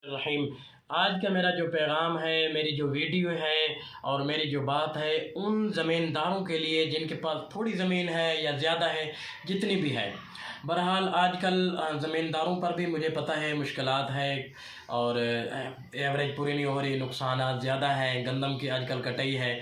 رحیم، آج کا میرا جو پیغام ہے، میری جو ویڈیو ہے اور میری جو بات ہے ان زمینداروں کے لیے جن کے پاس تھوڑی زمین ہے یا زیادہ ہے، جتنی بھی ہے۔ بہرحال آج کل زمینداروں پر بھی مجھے پتہ ہے مشکلات ہے اور ایوریج پوری نہیں ہو رہی، نقصانات زیادہ ہیں، گندم کی آج کل کٹائی ہے۔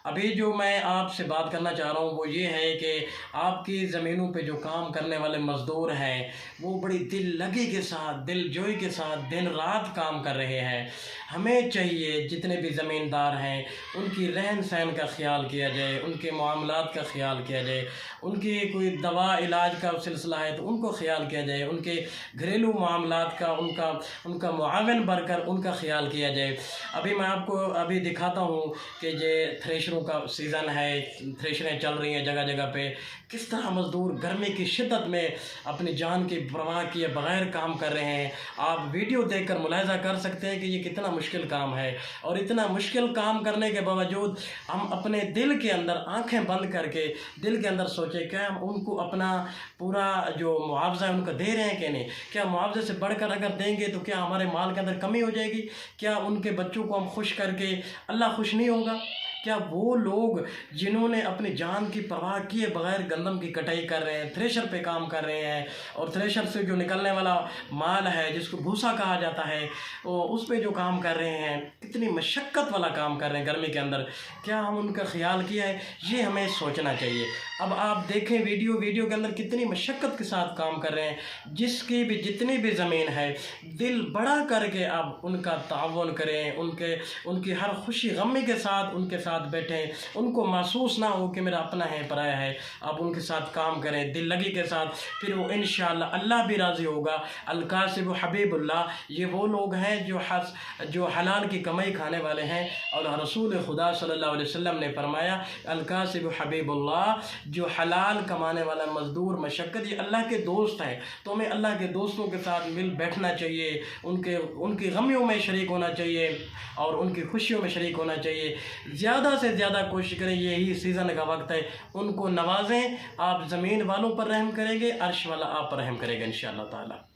ابھی جو میں آپ سے بات کرنا چاہ رہا ہوں وہ یہ ہے کہ آپ کی زمینوں پہ جو کام کرنے والے مزدور ہیں وہ بڑی دل لگی کے ساتھ، دل جوئی کے ساتھ دن رات کام کر رہے ہیں۔ ہمیں چاہیے جتنے بھی زمیندار ہیں ان کی رہن سہن کا خیال کیا جائے، ان کے معاملات کا خیال کیا جائے، ان کی کوئی دوا علاج کا سلسلہ ہے تو ان کو خیال کیا جائے، ان کے گھریلو معاملات کا ان کا معاون بن کر ان کا خیال کیا جائے۔ ابھی میں آپ کو دکھاتا ہوں کہ یہ تھریشروں کا سیزن ہے، تھریشریں چل رہی ہیں جگہ جگہ پہ، کس طرح مزدور گرمی کی شدت میں اپنی جان کی پرواہ کیے بغیر کام کر رہے ہیں۔ آپ ویڈیو دیکھ کر ملاحظہ کر سکتے ہیں کہ یہ کتنا مشکل کام ہے، اور اتنا مشکل کام کرنے کے باوجود ہم اپنے دل کے اندر آنکھیں بند کر کے دل کے اندر سوچیں کیا ہم ان کو اپنا پورا جو معاوضہ ہے ان کو دے رہے ہیں کہ نہیں؟ کیا معاوضے سے بڑھ کر اگر دیں گے تو کیا ہمارے مال کے اندر کمی ہو جائے گی؟ کیا ان کے بچوں کو ہم خوش کر کے اللہ خوش نہیں ہوگا؟ کیا وہ لوگ جنہوں نے اپنی جان کی پرواہ کیے بغیر گندم کی کٹائی کر رہے ہیں، تھریشر پہ کام کر رہے ہیں، اور تھریشر سے جو نکلنے والا مال ہے جس کو بھوسا کہا جاتا ہے اس پہ جو کام کر رہے ہیں، کتنی مشقت والا کام کر رہے ہیں گرمی کے اندر، کیا ہم ان کا خیال کیا ہے؟ یہ ہمیں سوچنا چاہیے۔ اب آپ دیکھیں ویڈیو کے اندر کتنی مشقت کے ساتھ کام کر رہے ہیں۔ جس کی بھی جتنی بھی زمین ہے دل بڑا کر کے آپ ان کا تعاون کریں، ان کی ہر خوشی غمی کے ساتھ ان کے ساتھ بیٹھیں، ان کو محسوس نہ ہو کہ میرا اپنا ہے پرایا ہے۔ آپ ان کے ساتھ کام کریں دل لگی کے ساتھ، پھر وہ انشاءاللہ اللہ بھی راضی ہوگا۔ الکاسب حبیب اللہ، یہ وہ لوگ ہیں جو حلال کی کمائی کھانے والے ہیں، اور رسول خدا صلی اللہ علیہ وسلم نے فرمایا الکاسب حبیب اللہ، جو حلال کمانے والا مزدور مشقت، یہ اللہ کے دوست ہیں۔ تو ہمیں اللہ کے دوستوں کے ساتھ مل بیٹھنا چاہیے، ان کی غمیوں میں شریک ہونا چاہیے اور ان کی خوشیوں میں شریک ہونا چاہیے۔ زیادہ سے زیادہ کوشش کریں، یہی سیزن کا وقت ہے، ان کو نوازیں۔ آپ زمین والوں پر رحم کریں گے، عرش والا آپ پر رحم کرے گا انشاءاللہ تعالی۔